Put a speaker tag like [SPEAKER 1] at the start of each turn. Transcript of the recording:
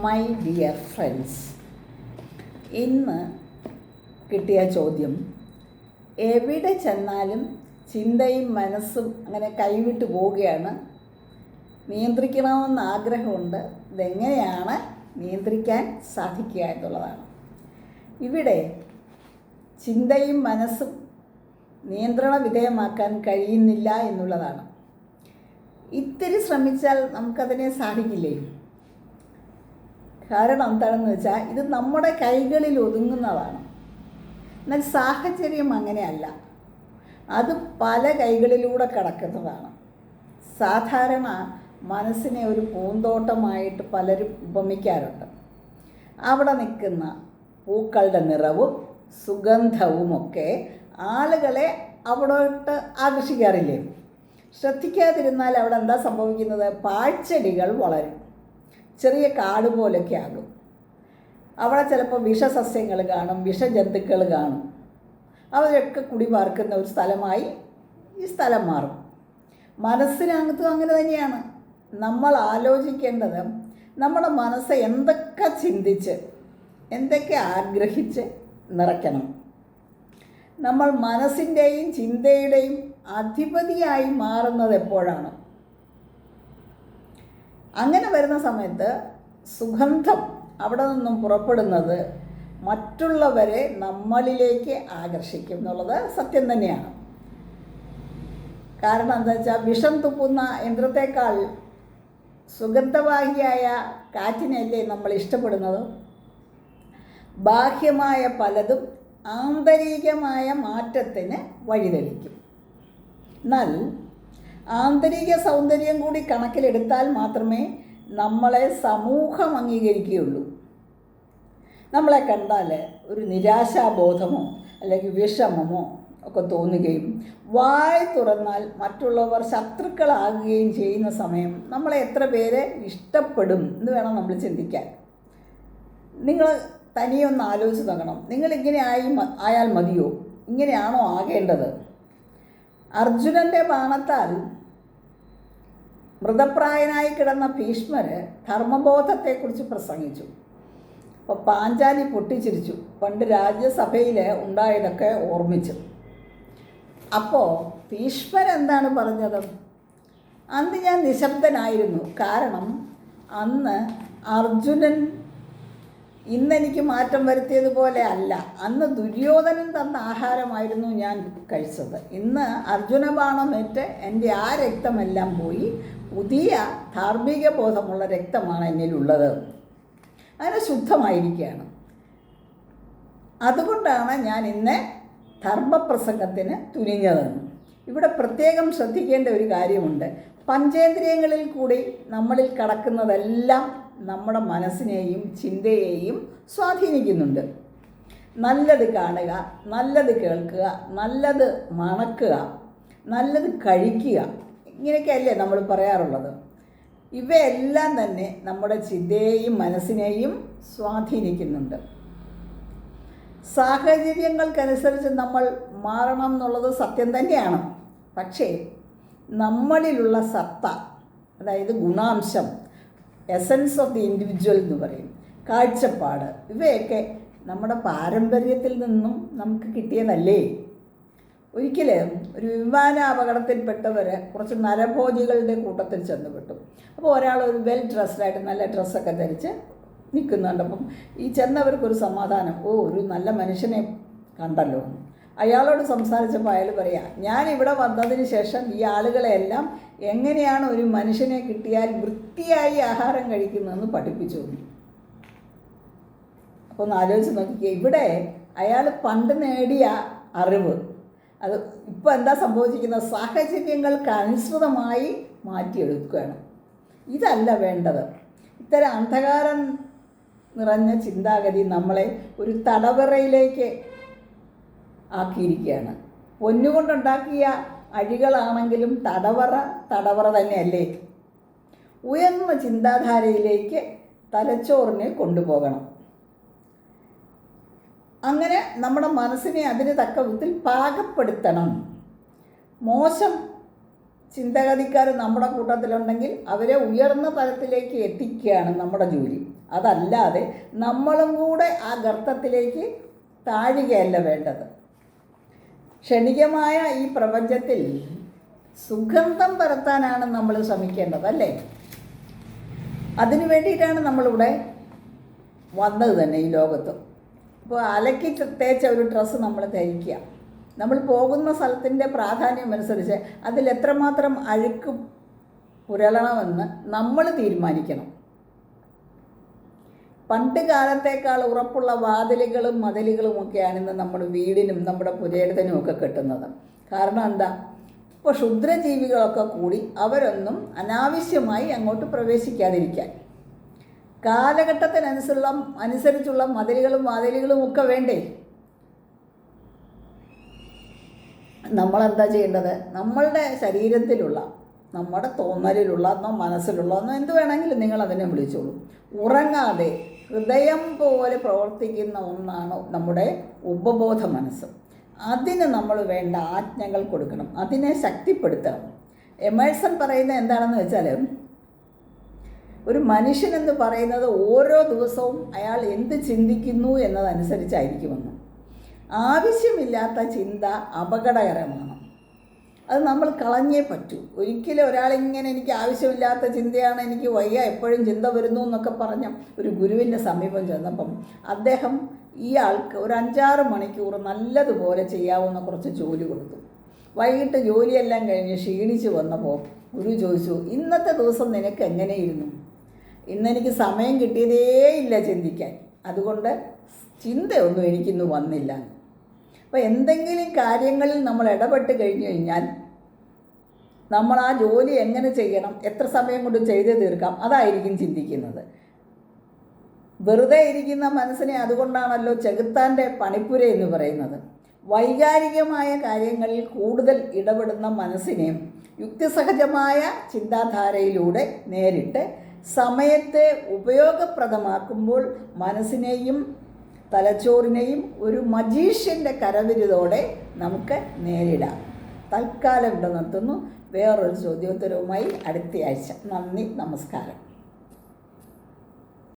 [SPEAKER 1] My dear friends, ഇന്ന് കിട്ടിയ ചോദ്യം, എവിടെ ചെന്നാലും ചിന്തയും മനസ്സും അങ്ങനെ കൈവിട്ട് പോവുകയാണ്, നിയന്ത്രിക്കണമെന്ന് ആഗ്രഹമുണ്ട്, ഇതെങ്ങനെയാണ് നിയന്ത്രിക്കാൻ സാധിക്കുക എന്നുള്ളതാണ്. ഇവിടെ ചിന്തയും മനസ്സും നിയന്ത്രണ വിധേയമാക്കാൻ കഴിയുന്നില്ല എന്നുള്ളതാണ്. ഇത്തിരി ശ്രമിച്ചാൽ നമുക്കതിനെ സാധിക്കില്ലേ? കാരണം എന്താണെന്ന് വെച്ചാൽ ഇത് നമ്മുടെ കൈകളിൽ ഒതുങ്ങുന്നതാണ്. എന്നാൽ സാഹചര്യം അങ്ങനെയല്ല, അത് പല കൈകളിലൂടെ കടക്കുന്നതാണ്. സാധാരണ മനസ്സിനെ ഒരു പൂന്തോട്ടമായിട്ട് പലരും ഉപമിക്കാറുണ്ട്. അവിടെ നിൽക്കുന്ന പൂക്കളുടെ നിറവും സുഗന്ധവുമൊക്കെ ആളുകളെ അവിടോട്ട് ആകർഷിക്കാറില്ലേ? ശ്രദ്ധിക്കാതിരുന്നാൽ അവിടെ എന്താ സംഭവിക്കുന്നത്? പാഴ്ചെടികൾ വളരും, ചെറിയ കാട് പോലൊക്കെ ആകും. അവിടെ ചിലപ്പോൾ വിഷസസ്യങ്ങൾ കാണും, വിഷജന്തുക്കൾ കാണും. അവരൊക്കെ കുടിപാർക്കുന്ന ഒരു സ്ഥലമായി ഈ സ്ഥലം മാറും. മനസ്സിനകത്തും അങ്ങനെ തന്നെയാണ്. നമ്മൾ ആലോചിക്കേണ്ടത് നമ്മുടെ മനസ്സ് എന്തൊക്കെ ചിന്തിച്ച് എന്തൊക്കെ ആഗ്രഹിച്ച് നിറയ്ക്കണം. നമ്മൾ മനസ്സിൻ്റെയും ചിന്തയുടെയും അധിപതിയായി മാറുന്നത് എപ്പോഴാണ്? അങ്ങനെ വരുന്ന സമയത്ത് സുഗന്ധം അവിടെ നിന്നും പുറപ്പെടുന്നത് മറ്റുള്ളവരെ നമ്മളിലേക്ക് ആകർഷിക്കും എന്നുള്ളത് സത്യം തന്നെയാണ്. കാരണം എന്താ വെച്ചാൽ, വിഷം തുപ്പുന്ന യന്ത്രത്തെക്കാൾ സുഗന്ധവാഹിയായ കാറ്റിനെയല്ലേ നമ്മൾ ഇഷ്ടപ്പെടുന്നത്? ബാഹ്യമായ പലതും ആന്തരികമായ മാറ്റത്തിന് വഴിതെളിക്കും. എന്നാൽ ആന്തരിക സൗന്ദര്യം കൂടി കണക്കിലെടുത്താൽ മാത്രമേ നമ്മളെ സമൂഹം അംഗീകരിക്കുകയുള്ളൂ. നമ്മളെ കണ്ടാൽ ഒരു നിരാശാബോധമോ അല്ലെങ്കിൽ വിഷമമോ ഒക്കെ തോന്നുകയും വായ് തുറന്നാൽ മറ്റുള്ളവർ ശത്രുക്കളാകുകയും ചെയ്യുന്ന സമയം നമ്മളെ എത്ര പേരെ ഇഷ്ടപ്പെടും എന്ന് വേണം നമ്മൾ ചിന്തിക്കാൻ. നിങ്ങൾ തനിയൊന്ന് ആലോചിച്ച് നോക്കണം. നിങ്ങളിങ്ങനെ ആയാൽ മതിയോ? ഇങ്ങനെയാണോ ആകേണ്ടത്? അർജുനൻ്റെ ബാണത്താൽ മൃതപ്രായനായി കിടന്ന ഭീഷ്മർ ധർമ്മബോധത്തെക്കുറിച്ച് പ്രസംഗിച്ചു. അപ്പോൾ പാഞ്ചാലി പൊട്ടിച്ചിരിച്ചു. പണ്ട് രാജ്യസഭയിൽ ഉണ്ടായതൊക്കെ ഓർമ്മിച്ചു. അപ്പോൾ ഭീഷ്മർ എന്താണ് പറഞ്ഞത്? അന്ന് ഞാൻ നിശബ്ദനായിരുന്നു. കാരണം അന്ന് അർജുനൻ ഇന്നെനിക്ക് മാറ്റം വരുത്തിയതുപോലെ അല്ല. അന്ന് ദുര്യോധനൻ തന്ന ആഹാരമായിരുന്നു ഞാൻ കഴിച്ചത്. ഇന്ന് അർജുന ബാണമേറ്റ് എൻ്റെ ആ രക്തമെല്ലാം പോയി പുതിയ ധാർമ്മിക ബോധമുള്ള രക്തമാണ് എന്നിലുള്ളത്. അങ്ങനെ ശുദ്ധമായിരിക്കുകയാണ്. അതുകൊണ്ടാണ് ഞാൻ ഇന്ന് ധർമ്മപ്രസംഗത്തിന് തുനിഞ്ഞതെന്ന്. ഇവിടെ പ്രത്യേകം ശ്രദ്ധിക്കേണ്ട ഒരു കാര്യമുണ്ട്. പഞ്ചേന്ദ്രിയങ്ങളിൽ കൂടി നമ്മളിൽ കടക്കുന്നതെല്ലാം നമ്മുടെ മനസ്സിനെയും ചിന്തയെയും സ്വാധീനിക്കുന്നുണ്ട്. നല്ലത് കാണുക, നല്ലത് കേൾക്കുക, നല്ലത് മണക്കുക, നല്ലത് കഴിക്കുക, ഇങ്ങനെയൊക്കെയല്ലേ നമ്മൾ പറയാറുള്ളത്. ഇവയെല്ലാം തന്നെ നമ്മുടെ ചിന്തയെയും മനസ്സിനെയും സ്വാധീനിക്കുന്നുണ്ട്. സാഹചര്യങ്ങൾക്കനുസരിച്ച് നമ്മൾ മാറണം എന്നുള്ളത് സത്യം തന്നെയാണ്. പക്ഷേ നമ്മളിലുള്ള സത്ത, അതായത് ഗുണാംശം, എസൻസ് ഓഫ് ദി ഇൻഡിവിജ്വൽ എന്ന് പറയും, കാഴ്ചപ്പാട്, ഇവയൊക്കെ നമ്മുടെ പാരമ്പര്യത്തിൽ നിന്നും നമുക്ക് കിട്ടിയതല്ലേ? ഒരിക്കലും ഒരു വിമാന അപകടത്തിൽപ്പെട്ടവർ കുറച്ച് നരഭോജികളുടെ കൂട്ടത്തിൽ ചെന്നുപെട്ടു. അപ്പോൾ ഒരാൾ ഒരു വെൽ ഡ്രസ്ഡായിട്ട് നല്ല ഡ്രസ്സൊക്കെ ധരിച്ച് നിൽക്കുന്നുണ്ടപ്പം ഈ ചെന്നവർക്കൊരു സമാധാനം, ഒരു നല്ല മനുഷ്യനെ കണ്ടല്ലോ. അയാളോട് സംസാരിച്ചപ്പോൾ അയാൾ പറയാം, ഞാൻ ഇവിടെ വന്നതിന് ശേഷം ഈ ആളുകളെല്ലാം എങ്ങനെയാണ് ഒരു മനുഷ്യനെ കിട്ടിയാൽ വൃത്തിയായി ആഹാരം കഴിക്കുന്നതെന്ന് പഠിപ്പിച്ചു. അപ്പോൾ ഒന്ന് ആലോചിച്ച് നോക്കിക്കുക. ഇവിടെ അയാൾ പണ്ട് നേടിയ അറിവ് അത് ഇപ്പോൾ എന്താ സംഭവിച്ചിരിക്കുന്നത്? സാഹചര്യങ്ങൾക്ക് അനുസൃതമായി മാറ്റിയെടുക്കുകയാണ്. ഇതല്ല വേണ്ടത്. ഇത്തരം അന്ധകാരം നിറഞ്ഞ ചിന്താഗതി നമ്മളെ ഒരു തടവറയിലേക്ക് ആക്കിയിരിക്കുകയാണ്. പൊന്നുകൊണ്ടുണ്ടാക്കിയ അഴികളാണെങ്കിലും തടവറ തന്നെയല്ലേ? ഉയർന്ന ചിന്താധാരയിലേക്ക് തലച്ചോറിനെ കൊണ്ടുപോകണം. അങ്ങനെ നമ്മുടെ മനസ്സിനെ അതിന് തക്ക വിധത്തിൽ പാകപ്പെടുത്തണം. മോശം ചിന്താഗതിക്കാർ നമ്മുടെ കൂട്ടത്തിലുണ്ടെങ്കിൽ അവരെ ഉയർന്ന തലത്തിലേക്ക് എത്തിക്കുകയാണ് നമ്മുടെ ജോലി. അതല്ലാതെ നമ്മളും കൂടെ ആ ഗർത്തത്തിലേക്ക് താഴുകയല്ല വേണ്ടത്. ക്ഷണികമായ ഈ പ്രപഞ്ചത്തിൽ സുഗന്ധം പരത്താനാണ് നമ്മൾ ശ്രമിക്കേണ്ടത്, അല്ലേ? അതിനു വേണ്ടിയിട്ടാണ് നമ്മളിവിടെ വന്നത് തന്നെ ഈ ലോകത്ത്. ഇപ്പോൾ അലക്കി തേച്ച ഒരു ഡ്രസ്സ് നമ്മൾ ധരിക്കുക. നമ്മൾ പോകുന്ന സ്ഥലത്തിൻ്റെ പ്രാധാന്യം അനുസരിച്ച് അതിൽ എത്രമാത്രം അഴുക്ക് പുരളണമെന്ന് നമ്മൾ തീരുമാനിക്കണം. പണ്ട് കാലത്തേക്കാൾ ഉറപ്പുള്ള വാതിലുകളും മതിലുകളുമൊക്കെയാണ് ഇന്ന് നമ്മുടെ വീടിനും നമ്മുടെ പുരയിടത്തിനും ഒക്കെ കെട്ടുന്നത്. കാരണം എന്താ? ഇപ്പോൾ ക്ഷുദ്രജീവികളൊക്കെ കൂടി അവരൊന്നും അനാവശ്യമായി അങ്ങോട്ട് പ്രവേശിക്കാതിരിക്കാൻ. കാലഘട്ടത്തിനനുസരിച്ചുള്ള മതിലുകളും വാതിലുകളും ഒക്കെ വേണ്ടേ? നമ്മളെന്താ ചെയ്യേണ്ടത്? നമ്മളുടെ ശരീരത്തിലുള്ള, നമ്മുടെ തോന്നലിലുള്ള, മനസ്സിലുള്ള എന്ത് വേണമെങ്കിലും നിങ്ങളതിനെ വിളിച്ചോളൂ, ഉറങ്ങാതെ ഹൃദയം പോലെ പ്രവർത്തിക്കുന്ന ഒന്നാണ് നമ്മുടെ ഉപബോധ മനസ്സ്. അതിന് നമ്മൾ വേണ്ട ആജ്ഞകൾ കൊടുക്കണം, അതിനെ ശക്തിപ്പെടുത്തണം. എമേഴ്സൺ പറയുന്നത് എന്താണെന്ന് വെച്ചാൽ, ഒരു മനുഷ്യനെന്ന് പറയുന്നത് ഓരോ ദിവസവും അയാൾ എന്ത് ചിന്തിക്കുന്നു എന്നതനുസരിച്ചായിരിക്കുമെന്ന്. ആവശ്യമില്ലാത്ത ചിന്ത അപകടകരമാണ്. അത് നമ്മൾ കളഞ്ഞേ പറ്റൂ. ഒരിക്കലും ഒരാളിങ്ങനെ എനിക്ക് ആവശ്യമില്ലാത്ത ചിന്തയാണ്, എനിക്ക് വയ്യ, എപ്പോഴും ചിന്ത വരുന്നു എന്നൊക്കെ പറഞ്ഞ ഒരു ഗുരുവിൻ്റെ സമീപം ചെന്നപ്പം അദ്ദേഹം ഇയാൾക്ക് ഒരു 5-6 മണിക്കൂർ നല്ലതുപോലെ ചെയ്യാവുന്ന കുറച്ച് ജോലി കൊടുത്തു. വൈകിട്ട് ജോലിയെല്ലാം കഴിഞ്ഞ് ക്ഷീണിച്ച് വന്നപ്പോൾ ഗുരു ചോദിച്ചു, ഇന്നത്തെ ദിവസം നിനക്ക് എങ്ങനെയിരുന്നു? ഇന്നെനിക്ക് സമയം കിട്ടിയതേയില്ല ചിന്തിക്കാൻ, അതുകൊണ്ട് ചിന്തയൊന്നും എനിക്കിന്ന് വന്നില്ല. അപ്പോൾ എന്തെങ്കിലും കാര്യങ്ങളിൽ നമ്മൾ ഇടപെട്ട് കഴിഞ്ഞു കഴിഞ്ഞാൽ നമ്മൾ ആ ജോലി എങ്ങനെ ചെയ്യണം, എത്ര സമയം കൊണ്ട് ചെയ്ത് തീർക്കാം, അതായിരിക്കും ചിന്തിക്കുന്നത്. വെറുതെ ഇരിക്കുന്ന മനസ്സിനെ അതുകൊണ്ടാണല്ലോ ചെകുത്താൻ്റെ പണിപ്പുര എന്ന് പറയുന്നത്. വൈകാരികമായ കാര്യങ്ങളിൽ കൂടുതൽ ഇടപെടുന്ന മനസ്സിനെ യുക്തിസഹജമായ ചിന്താധാരയിലൂടെ നേരിട്ട് സമയത്തെ ഉപയോഗപ്രദമാക്കുമ്പോൾ മനസ്സിനെയും തലച്ചോറിനെയും ഒരു മജീഷ്യൻ്റെ കരവിരുതോടെ നമുക്ക് നേരിടാം. തൽക്കാലം ഇവിടെ നിർത്തുന്നു. വേറൊരു ചോദ്യോത്തരവുമായി അടുത്തയാഴ്ച. നന്ദി, നമസ്കാരം.